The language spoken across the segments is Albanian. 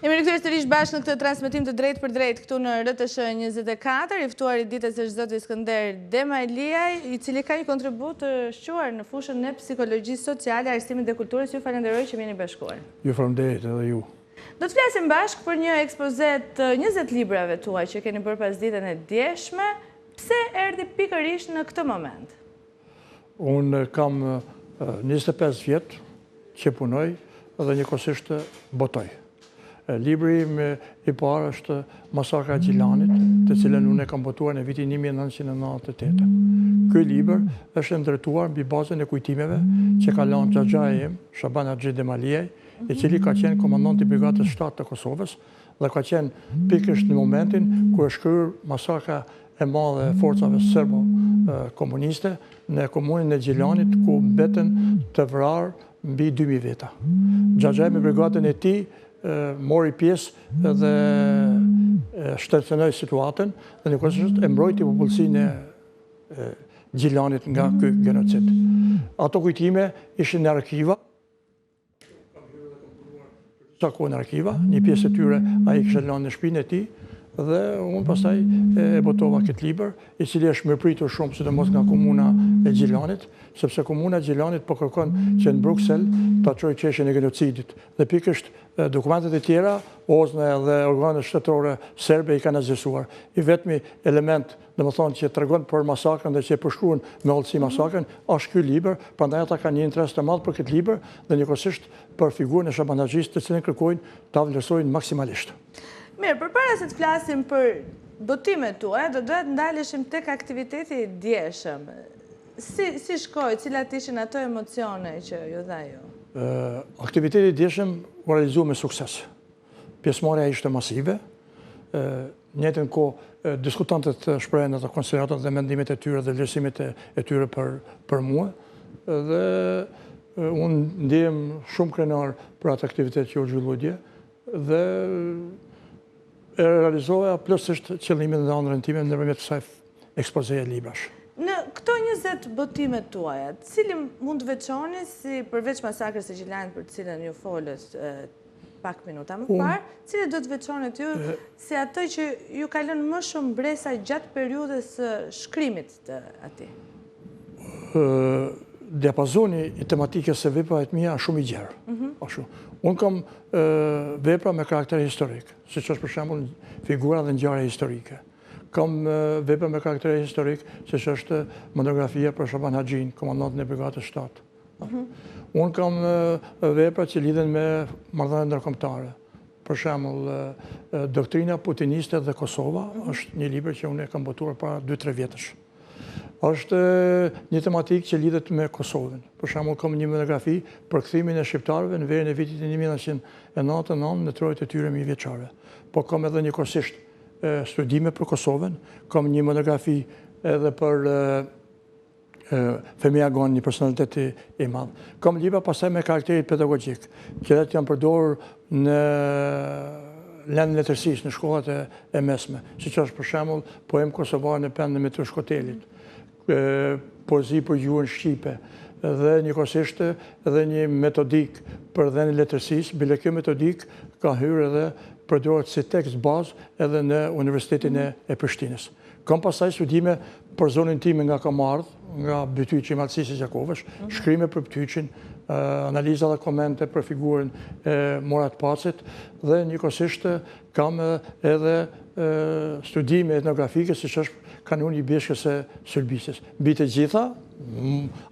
Jemi rikthyer sërish bashkë në këtë transmetim të drejtë për drejtë këtu në RTS 24, i ftuar i ditës është zoti Skënder Demaliaj, i cili ka një kontribut të shquar në fushën e psikologjisë sociale, arsimit dhe kulturës. Ju falenderoj që jeni bashkuar. Ju falenderoj edhe ju. Do të flasim bashkë për një ekspozet të 20 librave tuaj që keni bërë pas ditën e djeshme. Pse erdhi pikërisht në këtë moment? Unë kam 25 vjet që punoj dhe njëkohësisht botoj. Libri i parë është Masakra e Gjilanit, të cilën unë e kam botuar në vitin 1998. Ky libër është ndërtuar mbi bazën e kujtimeve që ka lënë xhaxhaja im, Shaban Haxhi Demaliaj, i cili ka qenë komandant i Brigadës 7 të Kosovës dhe ka qenë pikërisht në momentin kur është kryer masakra e madhe e forcave serbo-komuniste në komunën e Gjilanit, ku mbeten të vrarë mbi 2000 veta. Xhaxhaja me brigadën e tij mori pjesë dhe shtetësonoi situatën dhe njëkohësisht e mbrojti popullsinë e Gjilanit nga ky genocid. Ato kujtime ishin në arkiva. Sa kohë në arkiva, një pjesë e tyre ai kishte lënë në shtëpinë e tij dhe unë pastaj e botova këtë libër, i cili është mirëpritur shumë sidomos nga komuna e Gjilanit, sepse komuna e Gjilanit po kërkon që në Bruksel ta çojë çështjen e genocidit. Dhe pikërisht dokumentet e tjera, OZNA dhe organet shtetërore serbe i kanë azhësuar. I vetmi element, domethënë, që tregon për masakrën dhe që e përshkruan me hollësi masakrën, është ky libër, prandaj ata kanë një interes të madh për këtë libër dhe njëkohësisht për figurën e Shaban Haxhis, të cilën kërkojnë ta vlerësojnë maksimalisht. Mirë, përpara se të flasim për botimet tuaja, do duhet ndaleshim tek aktiviteti i djeshëm. Si shkoi, cilat ishin ato emocione që ju dha ju? Aktiviteti i djeshëm u realizua me sukses. Pjesëmarrja ishte masive. Në njëjtën kohë diskutantët shprehin ato konsideratat dhe mendimet e tyre dhe vlerësimet e tyre për mua. Dhe unë ndihem shumë krenar për atë aktivitet që u zhvillua dje dhe e realizoja plotësisht qëllimin dhe ëndrrën time nëpërmjet kësaj ekspozeje librash. Në këto 20 botimet tuaja, cili mund të veçoni si përveç masakrës së Gjilanit për të cilën ju folët pak minuta më parë, cili do të veçonet ju si atë që ju ka lënë më shumë bresa gjatë periudhës së shkrimit të atij? Diapazoni i tematikës së veprave të mia është shumë i gjerë. Unë kam vepra me karakter historik, siç është për shembull figura dhe ngjarje historike. Kam vepra me karakter historik, siç është monografia për Shaban Haxhin, komandantin e Brigadës 7. Unë kam vepra që lidhen me marrëdhëniet ndërkombëtare. Për shembull, Doktrina Putiniste dhe Kosova është një libër që unë e kam botuar para 2-3 vjetësh. Është një tematikë që lidhet me Kosovën. Për shembull, kam një monografi për kthimin e shqiptarëve në verën e vitit 1999 në trojët e tyre mijëvjeçare. Po kam edhe njëkohësisht studime për Kosovën, kam një monografi edhe për Femia Gon, një personalitet i madh. Kam libra pastaj me karakterit pedagogjik, që janë përdorur në lëndën letërsisë në shkollat e mesme, siç është për shembull poem kosovar në pendën me të shkotelit, poezi për gjuhën shqipe dhe njëkohësisht edhe një metodik për dhënien e letërsisë. Bile kjo metodik ka hyrë edhe përdoret si tekst bazë edhe në Universitetin e Prishtinës. Kam pastaj studime për zonën time nga kam ardhur, nga Bytyqi i Malësisë së Gjakovës, shkrime për Bytyqin, analiza dhe komente për figurën e Murat Pacit dhe njëkohësisht kam edhe studime etnografike, siç është kanuni i bjeshkës së Sulbisis. Mbi të gjitha,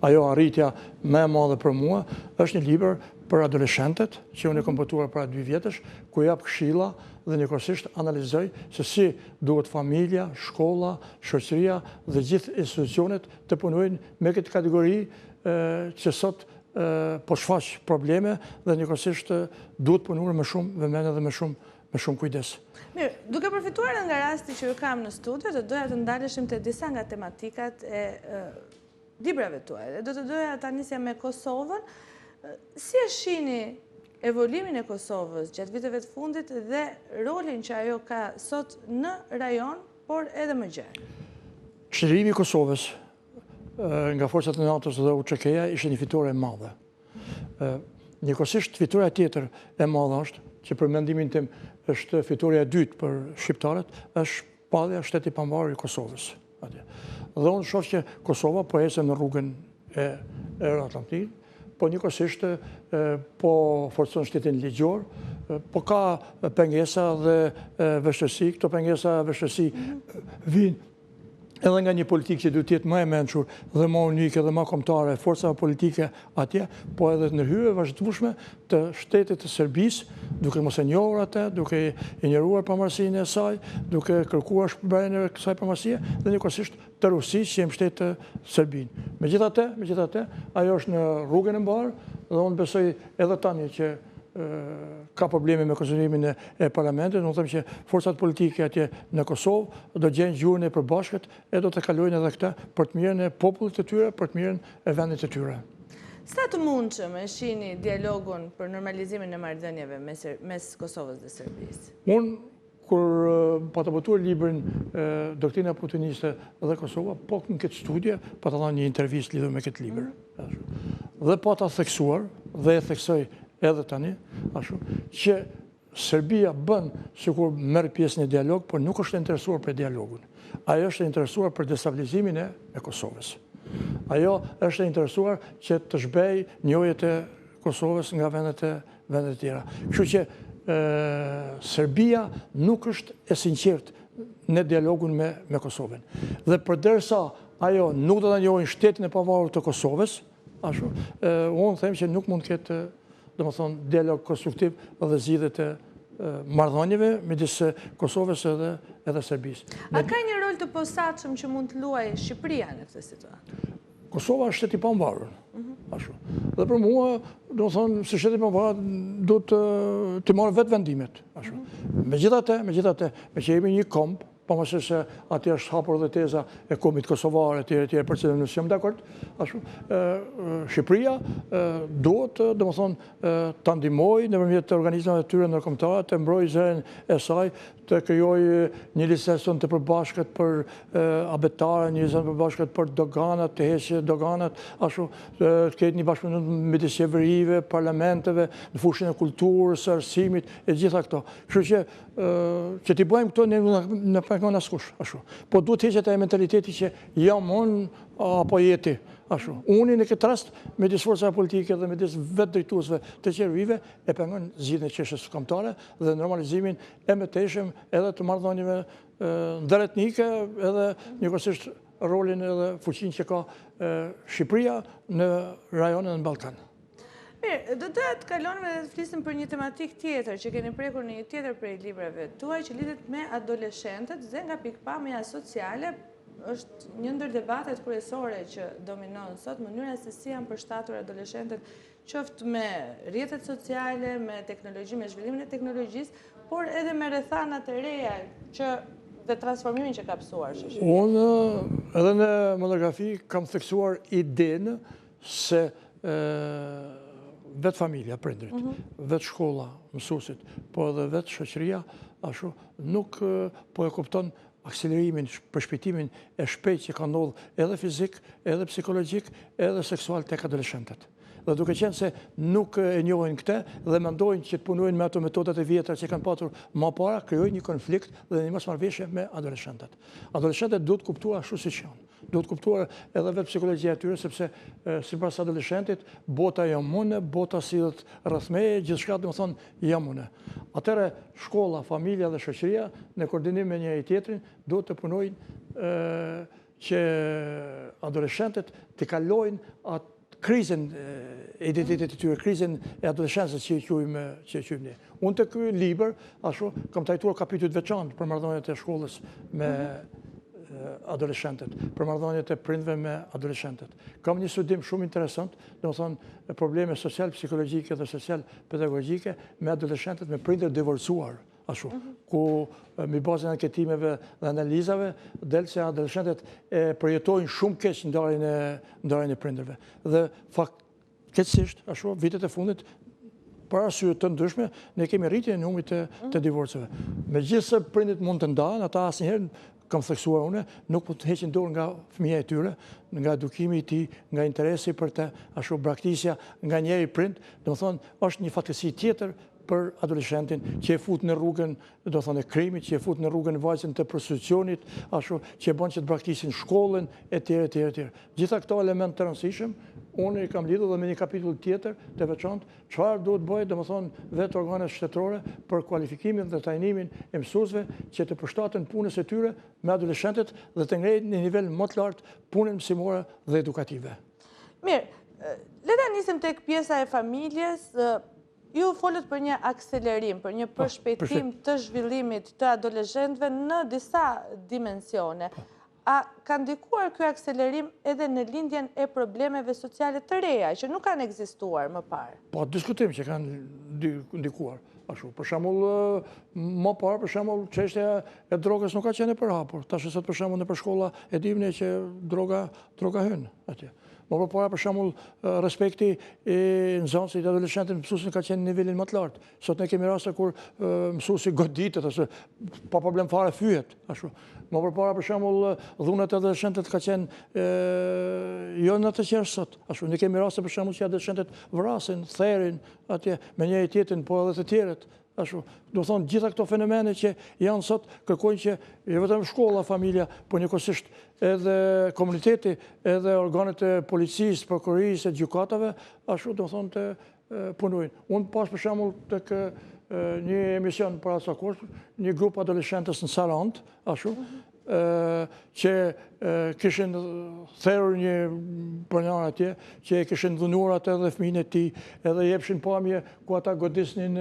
ajo arritja më e madhe për mua është një libër për adoleshentët, që unë e kam botuar para 2 vjetësh, ku jap këshilla dhe njëkohësisht analizoj se si duhet familja, shkolla, shoqëria dhe gjithë institucionet të punojnë me këtë kategori që sot po shfaq probleme dhe njëkohësisht duhet punuar me shumë vëmendje dhe me shumë kujdes. Mirë, duke përfituar nga rasti që ju kam në studio, do doja të ndaleshim te disa nga tematikat e librave tuaja. Do të doja ta nisja me Kosovën. Si e shihni evolimin e Kosovës gjatë viteve të fundit dhe rolin që ajo ka sot në rajon, por edhe më gjerë? Çlirimi i Kosovës nga forcat e NATO-s dhe UÇK-ja ishte një fitore e madhe. Njëkohësisht fitoria tjetër e madhe është, që për mendimin tim është fitoria e dytë për shqiptarët, është shpallja e shtetit pavarur i Kosovës. Dhe unë shoh që Kosova po ecë në rrugën e Euroatlantikut, po njëkohësisht po forcon shtetin ligjor, po ka pengesa dhe vështirësi, këto pengesa dhe vështirësi vijnë edhe nga një politikë që duhet të jetë më e mençur dhe më unike dhe më kombëtare, forcave politike atje, po edhe ndërhyrje vazhdueshme të shtetit të Serbisë, duke mos e njohur atë, duke injoruar pavarësinë e saj, duke kërkuar shpërndarjen e kësaj pavarësie dhe njëkohësisht të Rusisë që mbështet Serbinë. Megjithatë, ajo është në rrugën e mbarë dhe unë besoj edhe tani që ka probleme me konsideриmin e parlamentit, unë them që forcat politike atje në Kosovë do gjejnë gjuhën e përbashkët e do të kalojnë edhe këtë për të mirën e popullit të tyre, për të mirën e vendit të tyre. Sa të mundshëm e shihni dialogun për normalizimin e marrëdhënieve mes Kosovës dhe Serbisë? Unë kur pa të botuar librin Doktrina Putiniste dhe Kosova, po në këtë studie pa të dhënë një intervistë lidhur me këtë libër. Dhe pa ta theksuar dhe e theksoj edhe tani, që Serbia bën sikur merr pjesë në dialog, por nuk është interesuar për dialogun. Ajo është interesuar për destabilizimin e Kosovës. Ajo është interesuar që të zhbej njëjët e Kosovës nga vendet e tjera. Kështu që Serbia nuk është e sinqertë në dialogun me Kosovën. Dhe përderisa ajo nuk do ta njohë shtetin e pavarur të Kosovës, unë them që nuk mund të ketë domethënë dialog konstruktiv dhe zgjidhje të marrëdhënieve midis Kosovës edhe Serbisë. A ka një rol të posaçëm që mund të luajë Shqipëria në këtë situatë? Kosova është shteti i pavarur. Dhe për mua, domethënë, si shteti i pavarur duhet të marrë vetë vendimet. Megjithatë, me që jemi një komb, pavarësisht se aty është hapur dhe teza e kombit kosovar etj. Për cilën nuk jam dakord, Shqipëria duhet, domethënë, ta ndihmojë nëpërmjet organizmave të tyre ndërkombëtare të mbrojë zërin e saj, të krijojë një licenc të përbashkët për abetare, një licenc të përbashkët për doganat, të heqë doganat, të ketë një bashkëpunim midis qeverive, parlamenteve, në fushën e kulturës, së arsimit e gjitha këto. Kështu që t'i bëjmë këto në pengon askush, po duhet heqet ai mentaliteti që jam unë apo jeti. Unë në këtë rast, midis forcave politike dhe midis vetë drejtuesve të qeverive, e pengon zgjidhjen e çështjes kombëtare dhe normalizimin e mëtejshëm edhe të marrëdhënieve ndëretnike, edhe njëkohësisht rolin edhe fuqinë që ka Shqipëria në rajonin e Ballkan. Mirë, do doja të kalojmë dhe të flisim për një tematik tjetër që keni prekur në një tjetër prej librave tuaj që lidhet me adoleshentët dhe nga pikpamja sociale. Është një ndër debatet kryesore që dominon sot, mënyra se si janë përshtatur adoleshentët, qoftë me rrjetet sociale, me teknologji, me zhvillimin e teknologjisë, por edhe me rrethanat e reja dhe transformimin që ka pësuar shoqëria. Unë edhe në monografi kam theksuar idenë se vetë familja, prindrit, vetë shkolla, mësuesit, po edhe vetë shoqëria, nuk po e kupton akselerimin, përshpejtimin e shpejt që ka ndodhur edhe fizik, edhe psikologjik, edhe seksual tek adoleshentët. Dhe duke qenë se nuk e njohin këtë dhe mendojnë që të punojnë me ato metodat e vjetra që kanë patur më para, krijojnë një konflikt dhe një mosmarrëveshje me adoleshentët. Adoleshentët duhet kuptuar ashtu siç janë. Duhet kuptuar edhe vetë psikologjia e tyre, sepse sipas adoleshentit, bota jam unë, bota sillet rreth meje, gjithçka domethënë jam unë. Atëherë shkolla, familja dhe shoqëria në koordinim me njëri tjetrin duhet të punojnë që adoleshentët të kalojnë atë krizën e identitetit të tyre, krizën e adoleshencës që e quajmë ne. Unë të ky libër, kam trajtuar kapitull të veçantë për marrëdhëniet e shkollës me adoleshentët, për marrëdhëniet e prindve me adoleshentët. Kam një studim shumë interesant, domethënë probleme social-psikologjike dhe social-pedagogjike me adoleshentët me prindër divorcuar. Ku mi bazën e anketimeve dhe analizave del se adoleshentët përjetojnë shumë keq ndarjen e prindërve. Dhe fatkeqësisht, vitet e fundit, për arsye të ndryshme, ne kemi rritje në numrit të divorceve. Megjithëse prindit mund të ndahen, ata asnjëherë kam theksuar une, nuk mund të heqin dorë nga fëmija e tyre, nga edukimi i tij, nga interesi për të, ashtu braktisja nga njëri prind, domethënë është një fatkeqësi tjetër për adoleshentin që e fut në rrugën, do thonë e krimit, që e fut në rrugën vajzën të prostitucionit, ashtu që e bën që të braktisin shkollën etj. Gjitha këto elementë të rëndësishëm, unë i kam lidhur dhe me një kapitull tjetër të veçantë, çfarë duhet bëjë, domethënë vetë organet shtetërore për kualifikimin dhe trajnimin e mësuesve që të përshtaten punës së tyre me adoleshentët dhe të ngrehin në nivel më të lartë punën mësimore dhe edukative. Mirë, le ta nisim tek pjesa e familjes. Ju folët për një akselerim, për një përshpejtim të zhvillimit të adoleshentëve në disa dimensione. A ka ndikuar ky akselerim edhe në lindjen e problemeve sociale të reja, që nuk kanë ekzistuar më parë? Po, diskutim që kanë ndikuar. Ashtu, për shembull, më parë, për shembull, çështja e drogës nuk ka qenë e përhapur. Tash sot për shembull nëpër shkolla e dimë që droga hyn atje. Më përpara, për shembull, respekti i nxënësit dhe adoleshentit mësuesin ka qenë në nivelin më të lartë. Sot ne kemi raste kur mësuesi goditet ose pa problem fare fyhet, ashtu. Më përpara, për shembull, dhunat e adoleshentit ka qenë jo në atë që është sot. Ashtu, ne kemi raste për shembull që adoleshentet vrasin, therin atje me njëri tjetrin, po edhe të tjerët. Ashtu, do thonë gjitha këto fenomene që janë sot kërkojnë që jo vetëm shkolla, familja, po njëkohësisht edhe komuniteti, edhe organet e policisë, prokurorisë, gjykatave, ashtu do thonë të punojnë. Unë pas për shembull tek një emision para sa kohë, një grup adoleshentës në Sarandë, ashtu, që kishin therur një pronar atje, që kishin dhunuar atë dhe fëmijën e tij, edhe jepshin pamje ku ata godisnin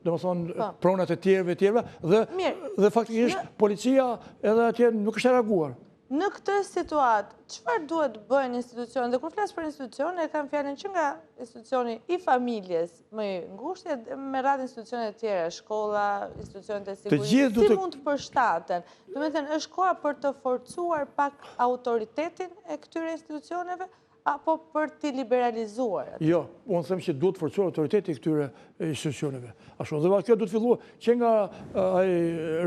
domethënë pronat e tjerëve, dhe faktikisht policia edhe atje nuk është reaguar. Në këtë situatë, çfarë duhet bëjnë institucionet? Dhe kur flas për institucione, kam fjalën që nga institucioni i familjes më i ngushtë, me radhë institucione të tjera, shkolla, institucionet e sigurisë, si mund të përshtaten? Do të thënë, është koha për të forcuar pak autoritetin e këtyre institucioneve, apo për t'i liberalizuar? Jo, unë them që duhet forcuar autoriteti i këtyre institucioneve. Ashtu, dhe kjo duhet filluar që nga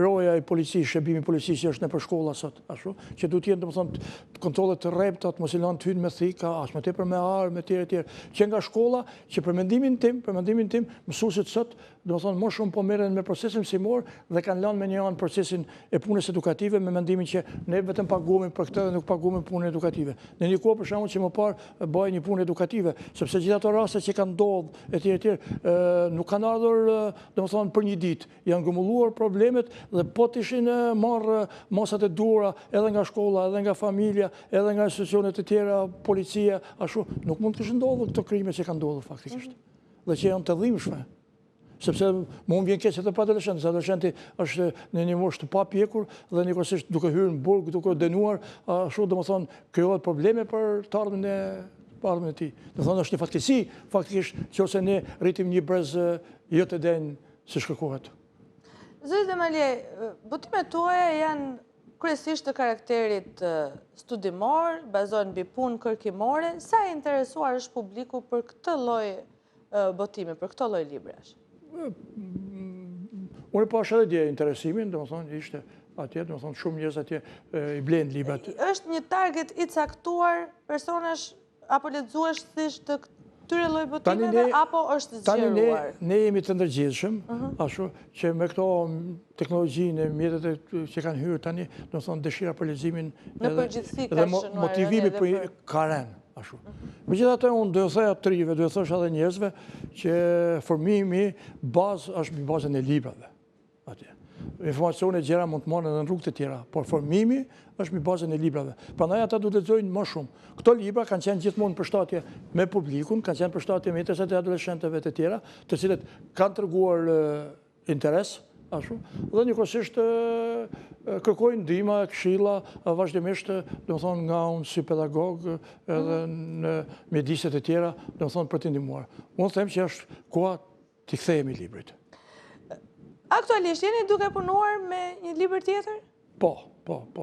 roja i policisë, shërbimi i policisë që është nëpër shkolla sot, ashtu, që duhet jenë domethënë kontrollet të rrepta, mos i lanë të hyjnë me thika, as më tepër me armë, etj. Që nga shkolla, që për mendimin tim, mësuesit sot domethënë më shumë po merren me procesin mësimor dhe kanë lënë me një anë procesin e punës edukative me mendimin që ne vetëm paguhemi për këtë dhe nuk paguhemi punën edukative. Në një kohë për shembull që më parë bëj një punë edukative, sepse gjithë ato raste që kanë ndodhur etj. Nuk kanë ardhur domethënë për një ditë, janë grumbulluar problemet dhe po të ishin marrë masat e duhura edhe nga shkolla, edhe nga familja, edhe nga institucionet e tjera, policia, ashtu, nuk mund të kishin ndodhur këto krime që kanë ndodhur faktikisht. Dhe që janë të dhimbshme. Sepse më vjen keq edhe për adoleshentët. Adoleshenti është në një moshë të papjekur dhe njëkohësisht duke hyrë në burg, duke dënuar, ashtu domethënë krijohet probleme për të ardhmen e tij. Do thonë është një fatkeqësi faktikisht nëse ne rritim një brez jo të denj siç kërkohet. Zoti Demalie, botimet tuaja janë kryesisht të karakterit studimor, bazohen mbi punë kërkimore. Sa e interesuar është publiku për këtë lloj botimi, për këtë lloj librash? Unë pash edhe dje interesimin, domethënë ishte atje, domethënë shumë njerëz atje i blenë librat. Është një target i caktuar personash apo lexuesish të këtyre lloj botimeve apo është zgjeruar? Tani ne jemi të ndërgjegjshëm, ashtu që me këto teknologjinë, mjetet që kanë hyrë tani, domethënë dëshira për leximin edhe motivimi për karen. Ashtu. Megjithatë, unë do të thoya trive, do të thosh edhe njerëzve që formimi bazë është mbi bazën e librave. Atje. Informacione gjëra mund të marrën edhe në rrugë të tjera, por formimi është mbi bazën e librave. Prandaj ata duhet të lexojnë më shumë. Këto libra kanë qenë gjithmonë përshtatje me publikun, kanë qenë përshtatje me interesat e adoleshentëve të tjera, të cilët kanë treguar interes, ashtu, dhe njëkohësisht kërkojnë ndihmë, këshilla vazhdimisht, domethënë nga unë si pedagog edhe në mjediset e tjera, domethënë për të ndihmuar. Unë them që është koha t'i kthehemi librit. Aktualisht jeni duke punuar me një libër tjetër? Po,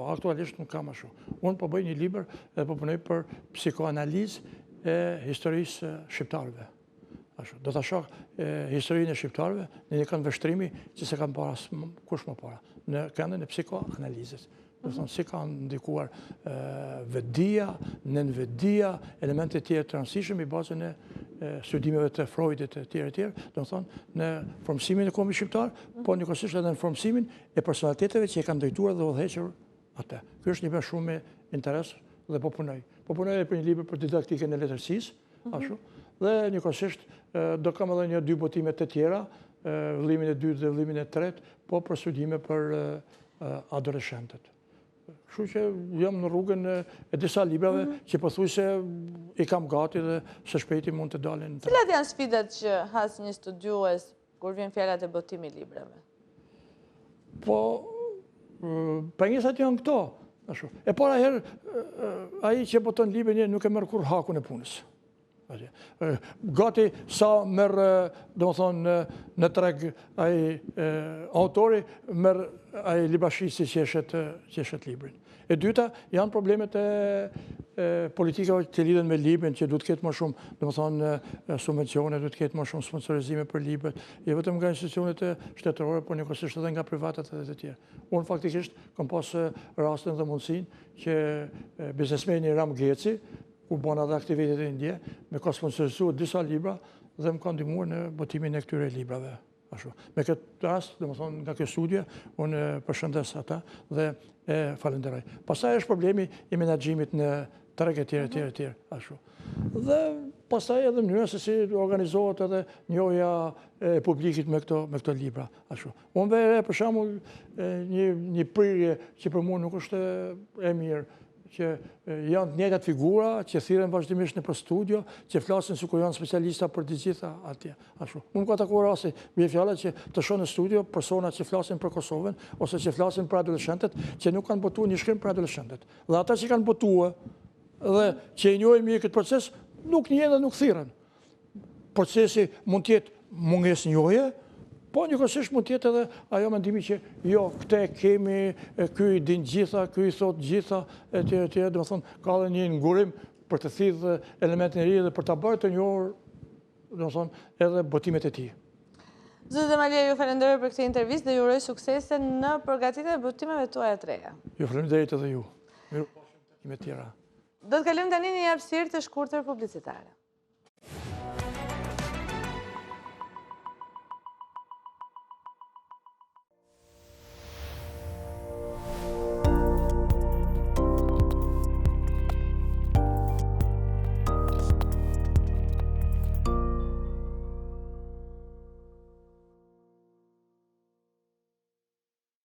aktualisht nuk kam ashtu. Unë po bëj një libër dhe po punoj për psikoanalizë e historisë shqiptarëve. Do të shoh historinë e shqiptarëve në një kënd vështrimi që se kam para kush më para, në këndin e psikoanalizës. Do thonë si kanë ndikuar vetdia, nënvetdia, elemente tjera të rëndësishëm i bazën e studimeve të Freudit e tjera, do thonë në formësimin e kombit shqiptar, po njëkohësisht edhe në formësimin e personaliteteve që e kanë drejtuar dhe udhëhequr atë. Ky është një vend shumë me interes dhe po punoj. Po punoj edhe për një libër për didaktikën e letërsisë, ashtu, dhe njëkohësisht do kam edhe një 2 botime të tjera, vëllimin e 2 dhe vëllimin e 3, po për studime për adoleshentët. Kështu që jam në rrugën e disa librave që pothuajse i kam gati dhe së shpejti mund të dalin. Cilat janë sfidat që has një studiues kur vjen fjala te botimi i librave? Po, pengesat janë këto. E para herë, ai që boton librin nuk e merr kur hakun e punës. Gati sa merë, do më thonë, në treg ai autori, merë ai libashisi që eshet librin. E dyta, janë problemet e politikave që lidhen me librin, që duhet ketë më shumë, do më thonë, subvencione, duhet ketë më shumë sponsorizime për libret, jo vetëm nga institucionet shtetërore, por njëkohësisht edhe nga privatet edhe të tjerë. Unë faktikisht kam pas rastin dhe mundësin që biznesmeni Ram Geci, ku bona dhe aktivitetet e ndje, me ka sponsorizuar disa libra dhe më ka ndihmuar në botimin e këtyre librave. Me këtë rast, dhe më thonë nga këtë studje, unë përshëndes ata dhe e falenderoj. Pastaj është problemi i menaxhimit në treg e tjerë. Dhe pastaj edhe mënyra se si organizohet edhe njohja e publikit me këto libra. Unë vere, për shembull, një prirje që për mua nuk është e mirë, që janë të njëjtat figura, që thirren vazhdimisht në për studio, që flasin sikur janë specialista për të gjitha atje. Unë ka takuar rasti, bie fjala që të shoh në studio persona që flasin për Kosovën, ose që flasin për adoleshentët, që nuk kanë botuar një shkrim për adoleshentët. Dhe ata që kanë botuar dhe që e njohin mirë këtë proces, nuk njihen dhe nuk thirren. Procesi mund të jetë mungesë njohje, po njëkohësisht mund tjetë edhe ajo mendimi që jo, këte kemi, ky i din gjitha, ky i thot gjitha, e tjere, dhe më thonë, ka dhe një ngurim për të thithë elementin e ri dhe për të bërë të njohur, dhe më thonë, edhe botimet e ti. Zotë Malia, ju falenderoj për këtë intervistë dhe ju uroj suksese në përgatitjen e botimeve tuaja të reja. Ju falenderoj edhe ju. Miru pafshim takime tjera. Do të kalojmë tani në një hapësirë të shkurtër publicitare.